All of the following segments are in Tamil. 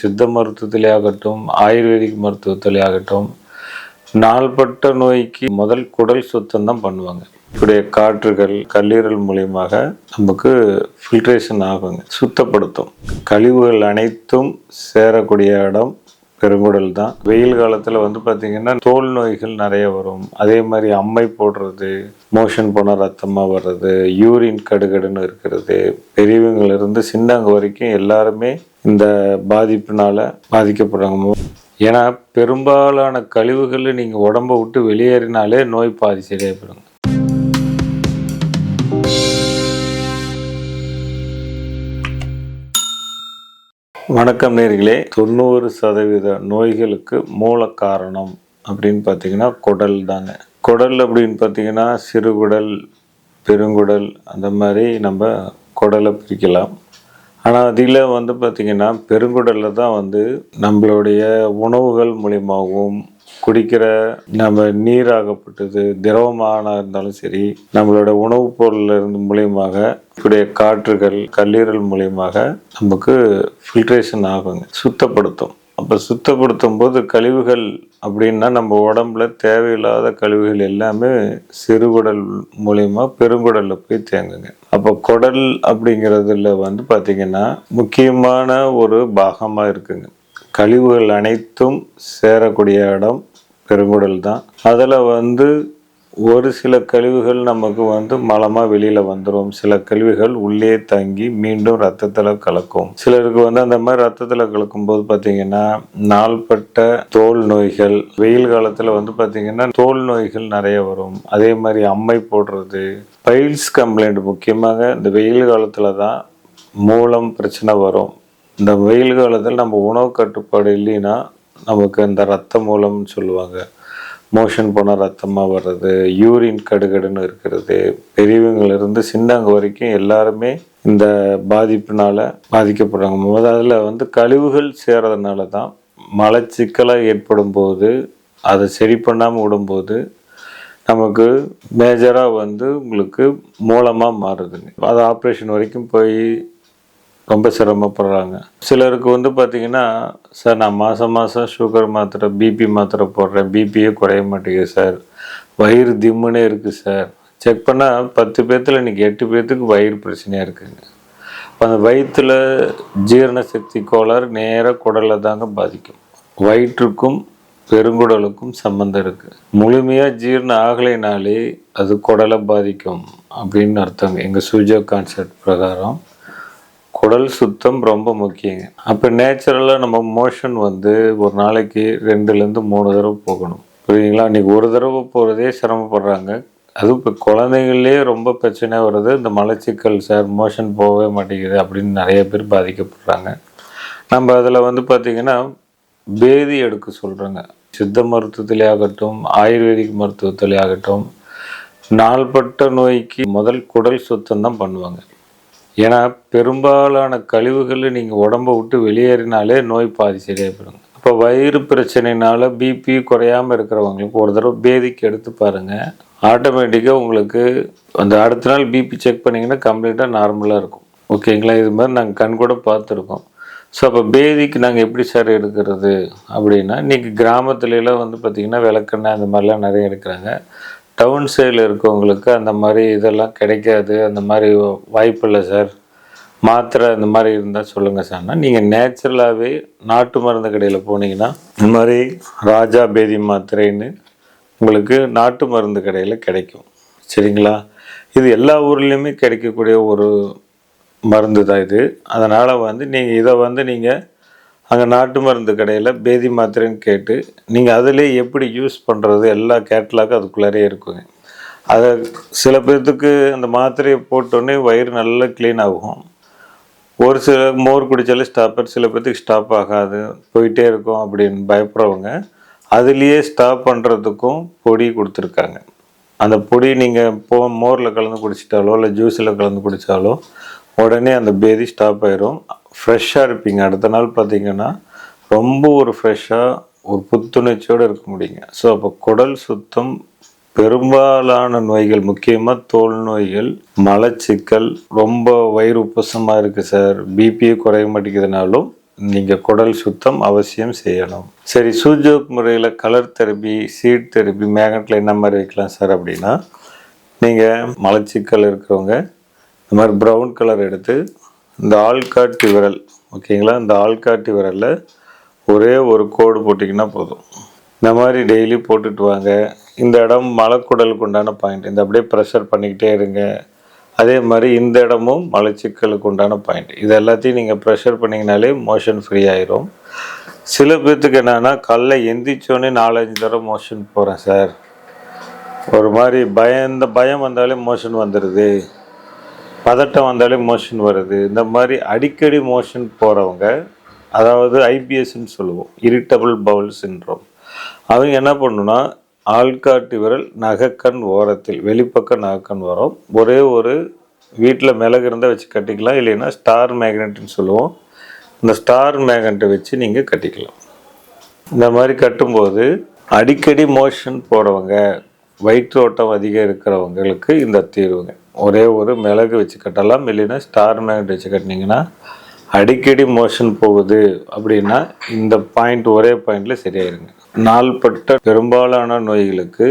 சித்த மருத்துவத்திலே ஆகட்டும், ஆயுர்வேதிக் மருத்துவத்திலே ஆகட்டும், நாள்பட்ட நோய்க்கு முதல் குடல் சுத்தம் தான் பண்ணுவாங்க. இப்படிய காற்றுகள் கல்லீரல் மூலியமாக நமக்கு ஃபில்ட்ரேஷன் ஆகுங்க, சுத்தப்படுத்தும். கழிவுகள் அனைத்தும் சேரக்கூடிய இடம் பெருங்குடல் தான். வெயில் காலத்தில் பார்த்தீங்கன்னா தோல் நோய்கள் நிறைய வரும். அதே மாதிரி அம்மை போடுறது, மோஷன் போனால் ரத்தமாக வர்றது, யூரின் கடுகடுன்னு இருக்கிறது, பெரியவங்களிலிருந்து சின்னவங்க வரைக்கும் எல்லாருமே இந்த பாதிப்பினால பாதிக்கப்படுறாங்க. ஏன்னா பெரும்பாலான கழிவுகள் நீங்கள் உடம்பை விட்டு வெளியேறினாலே நோய் பாதி சரியாயிடுங்க. வணக்கம் நேயர்களே. 90% நோய்களுக்கு மூல காரணம் அப்படின்னு பார்த்தீங்கன்னா குடல் தாங்க. குடல் அப்படின்னு பார்த்தீங்கன்னா சிறுகுடல், பெருங்குடல், அந்த மாதிரி நம்ம குடலை பிரிக்கலாம். ஆனால் அதில் பார்த்திங்கன்னா பெருங்குடலில் தான் நம்மளுடைய உணவுகள் மூலியமாகவும், குடிக்கிற நம்ம நீராகப்பட்டது திரவமான இருந்தாலும் சரி, நம்மளோட உணவுப் பொருள் இருந்து மூலியமாக இப்படிய காற்றுகள் கல்லீரல் மூலியமாக நமக்கு ஃபில்ட்ரேஷன் ஆகுங்க, சுத்தப்படுத்தும். அப்போ சுத்தப்படுத்தும் போது கழிவுகள் அப்படின்னா நம்ம உடம்புல தேவையில்லாத கழிவுகள் எல்லாமே சிறுகுடல் மூலயமா பெருங்குடலில் போய் தேங்குங்க. அப்போ குடல் அப்படிங்கிறதுல பார்த்தீங்கன்னா முக்கியமான ஒரு பாகமாக இருக்குங்க. கழிவுகள் அனைத்தும் சேரக்கூடிய இடம் பெருங்குடல் தான். அதில் ஒரு சில கழிவுகள் நமக்கு மலமாக வெளியில் வந்துடும். சில கழிவுகள் உள்ளே தங்கி மீண்டும் ரத்தத்தில் கலக்கும். சிலருக்கு அந்த மாதிரி ரத்தத்தில் கலக்கும்போது பார்த்தீங்கன்னா நாள்பட்ட தோல் நோய்கள், வெயில் காலத்தில் பார்த்தீங்கன்னா தோல் நோய்கள் நிறைய வரும். அதே மாதிரி அம்மை போடுறது, பைல்ஸ் கம்ப்ளைண்ட், முக்கியமாக இந்த வெயில் காலத்தில் தான் மூலம் பிரச்சனை வரும். இந்த வெயில் காலத்தில் நம்ம உணவு கட்டுப்பாடு இல்லைன்னா நமக்கு இந்த ரத்த மூலம்னு சொல்லுவாங்க, மோஷன் போனால் ரத்தமாக வர்றது, யூரின் கடுகடுன்னு இருக்கிறது, பெரியவங்களிலிருந்து சின்னவங்க வரைக்கும் எல்லாருமே இந்த பாதிப்பினால் பாதிக்கப்படுறாங்க. அதில் கழிவுகள் சேரதுனால தான் மலச்சிக்கலாக ஏற்படும் போது அதை சரி பண்ணாமல் விடும்போது நமக்கு மேஜராக உங்களுக்கு மூலமாக மாறுதுங்க. அது ஆப்ரேஷன் வரைக்கும் போய் ரொம்ப சிரமப்படுறாங்க. சிலருக்கு பார்த்தீங்கன்னா, சார் நான் மாதம் சுகர் மாத்திரை, பிபி மாத்திரை போடுறேன், பிபியே குறைய மாட்டேங்குது சார், வயிறு திம்முனே இருக்குது சார். செக் பண்ணால் 10 பேர்த்தில் இன்றைக்கி 8 பேர்த்துக்கு வயிறு பிரச்சனையாக இருக்குதுங்க. அந்த வயிற்றில் ஜீரண சக்தி கோளாறு நேராக குடலை தாங்க பாதிக்கும். வயிற்றுக்கும் பெருங்குடலுக்கும் சம்மந்தம் இருக்குது. முழுமையாக ஜீரணம் ஆகலைனாலே அது குடலை பாதிக்கும் அப்படின்னு அர்த்தம். எங்கள் சூஜோ கான்செப்ட் பிரகாரம் குடல் சுத்தம் ரொம்ப முக்கியங்க. அப்போ நேச்சுரலாக நம்ம மோஷன் ஒரு நாளைக்கு 2லேருந்து 3 தடவை போகணும், புரியுதுங்களா? இன்றைக்கி ஒரு தடவை போகிறதே சிரமப்படுறாங்க. அதுவும் இப்போ குழந்தைங்களே ரொம்ப பிரச்சனையாக வருது. இந்த மலச்சிக்கல் சார், மோஷன் போகவே மாட்டேங்குது அப்படின்னு நிறைய பேர் பாதிக்கப்படுறாங்க. நம்ம அதில் பார்த்திங்கன்னா பேதி எடுக்க சொல்கிறோங்க. சித்த மருத்துவத்திலே ஆகட்டும், ஆயுர்வேதிக் மருத்துவத்திலே ஆகட்டும், நாள்பட்ட நோய்க்கு முதல் குடல் சுத்தம் தான் பண்ணுவாங்க. ஏன்னா பெரும்பாலான கழிவுகள் நீங்கள் உடம்பை விட்டு வெளியேறினாலே நோய் பாதி சரியாயிடுங்க. இப்போ வயிறு பிரச்சனைனால பிபி குறையாமல் இருக்கிறவங்களுக்கு ஒரு தடவை பேதிக்கு எடுத்து பாருங்கள். ஆட்டோமேட்டிக்காக உங்களுக்கு அந்த அடுத்த நாள் பிபி செக் பண்ணிங்கன்னா கம்ப்ளீட்டாக நார்மலாக இருக்கும். ஓகேங்களா? இது மாதிரி நாங்கள் கண் கூட பார்த்துருக்கோம். ஸோ அப்போ பேதிக்கு நாங்கள் எப்படி சார் எடுக்கிறது அப்படின்னா, இன்றைக்கி கிராமத்துலலாம் பார்த்திங்கன்னா விளக்கெண்ணெய் அந்த மாதிரிலாம் நிறைய எடுக்கிறாங்க. டவுன் சைடில் இருக்கவங்களுக்கு அந்த மாதிரி இதெல்லாம் கிடைக்காது, அந்த மாதிரி வாய்ப்பு இல்லை சார், மாத்திரை இந்த மாதிரி இருந்தால் சொல்லுங்கள் சார்னா, நீங்கள் நேச்சுரலாகவே நாட்டு மருந்து கடையில் போனீங்கன்னா இந்த மாதிரி ராஜா பேதி மாத்திரைன்னு உங்களுக்கு நாட்டு மருந்து கடையில் கிடைக்கும். சரிங்களா? இது எல்லா ஊர்லேயுமே கிடைக்கக்கூடிய ஒரு மருந்து தான் இது. அதனால் நீங்கள் இதை நீங்கள் அங்கே நாட்டு மருந்து கடையில் பேதி மாத்திரைன்னு கேட்டு நீங்கள் அதிலே எப்படி யூஸ் பண்ணுறது எல்லா கேட்லாக்கும் அதுக்குள்ளாரே இருக்குங்க. அதை சில பேர்த்துக்கு அந்த மாத்திரையை போட்டோன்னே வயிறு நல்லா க்ளீன் ஆகும். ஒரு சில மோர் குடித்தாலே ஸ்டாப்பர், சில பேர்த்துக்கு ஸ்டாப் ஆகாது, போயிட்டே இருக்கும் அப்படின்னு பயப்படுறவங்க அதுலேயே ஸ்டாப் பண்ணுறதுக்கும் பொடி கொடுத்துருக்காங்க. அந்த பொடி நீங்கள் மோரில் கலந்து குடிச்சிட்டாலோ இல்லை ஜூஸில் கலந்து குடித்தாலோ உடனே அந்த பேதி ஸ்டாப் ஆயிரும். ஃப்ரெஷ்ஷாக இருப்பீங்க. அடுத்த நாள் பார்த்திங்கன்னா ரொம்ப ஒரு ஃப்ரெஷ்ஷாக ஒரு புத்துணர்ச்சியோடு இருக்க முடியுங்க. ஸோ அப்போ குடல் சுத்தம் பெரும்பாலான நோய்கள், முக்கியமாக தோல் நோய்கள், மலச்சிக்கல், ரொம்ப வயிறு உப்பசமாக இருக்குது சார், பிபியே குறைய மாட்டேங்குதுனாலும் நீங்கள் குடல் சுத்தம் அவசியம் செய்யணும். சரி, சூஜோக் முறையில் கலர் தெரப்பி, சீட் தெரப்பி, மேக்னெட்டில் என்ன மாதிரி வைக்கலாம் சார் அப்படின்னா, நீங்கள் மலச்சிக்கல் இருக்கிறவங்க இந்த மாதிரி ப்ரௌன் கலர் எடுத்து இந்த ஆள்காட்டி விரல், ஓகேங்களா, இந்த ஆள்காட்டி விரலில் ஒரே ஒரு கோடு போட்டிங்கன்னா போதும். இந்த மாதிரி டெய்லி போட்டுட்டு வாங்க. இந்த இடம் மலக்குடலுக்கு உண்டான பாயிண்ட், இந்த அப்படியே ப்ரெஷர் பண்ணிக்கிட்டே இருங்க. அதே மாதிரி இந்த இடமும் மலச்சிக்கலுக்கு உண்டான பாயிண்ட், இது எல்லாத்தையும் நீங்கள் ப்ரெஷர் பண்ணிங்கனாலே மோஷன் ஃப்ரீ ஆயிரும். சில பேர்த்துக்கு என்னென்னா, காலைல எந்திரிச்சோடனே 4-5 தடவை மோஷன் போகிறேன் சார், ஒரு மாதிரி பயம் வந்தாலே மோஷன் வந்துடுது, பதட்டம் வந்தாலே மோஷன் வருது, இந்த மாதிரி அடிக்கடி மோஷன் போகிறவங்க, அதாவது ஐபிஎஸ்ன்னு சொல்லுவோம், இரிட்டபிள் பவுல் சின்ட்ரோம். அவங்க என்ன பண்ணுன்னா, ஆள்காட்டி விரல் நகக்கண் ஓரத்தில், வெளிப்பக்கம் நகக்கண் வரும், ஒரே ஒரு வீட்டில் மிளகு இருந்தால் வச்சு கட்டிக்கலாம், இல்லைன்னா ஸ்டார் மேக்னெட்னு சொல்லுவோம், இந்த ஸ்டார் மேக்னெட்டை வச்சு நீங்கள் கட்டிக்கலாம். இந்த மாதிரி கட்டும்போது அடிக்கடி மோஷன் போகிறவங்க, வயிற்று ஓட்டம் அதிகம் இருக்கிறவங்களுக்கு இந்த தீர்வுங்க. ஒரே ஒரு மிளகு வச்சு கட்டலாம், இல்லைன்னா ஸ்டார் மேக்னெட் வச்சு கட்டினீங்கன்னா, அடிக்கடி மோஷன் போகுது அப்படின்னா இந்த பாயிண்ட், ஒரே பாயிண்டில் சரியாயிருங்க. நாள்பட்ட பெரும்பாலான நோய்களுக்கு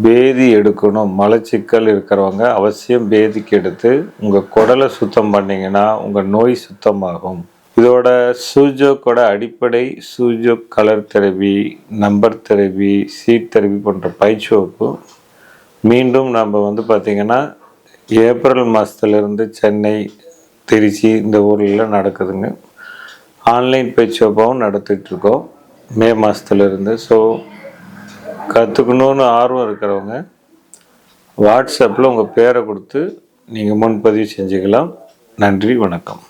பேதி எடுக்கணும். மலச்சிக்கல் இருக்கிறவங்க அவசியம் பேதிக்கு எடுத்து உங்கள் குடலை சுத்தம் பண்ணிங்கன்னா உங்கள் நோய் சுத்தமாகும். இதோட சூஜோக்கோட அடிப்படை Su Jok colour therapy, number therapy, seat therapy போன்ற பயிற்சிவகுப்பு மீண்டும் நம்ம பார்த்திங்கன்னா ஏப்ரல் மாதத்துலேருந்து சென்னை, திருச்சி இந்த ஊரில் நடக்குதுங்க. ஆன்லைன் பயிற்சி வகுப்பாகவும் நடத்திட்டுருக்கோம் மே மாதத்துலேருந்து. ஸோ கற்றுக்கணுன்னு ஆர்வம் இருக்கிறவங்க வாட்ஸ்அப்பில் உங்கள் பேரை கொடுத்து நீங்கள் முன்பதிவு செஞ்சுக்கலாம். நன்றி, வணக்கம்.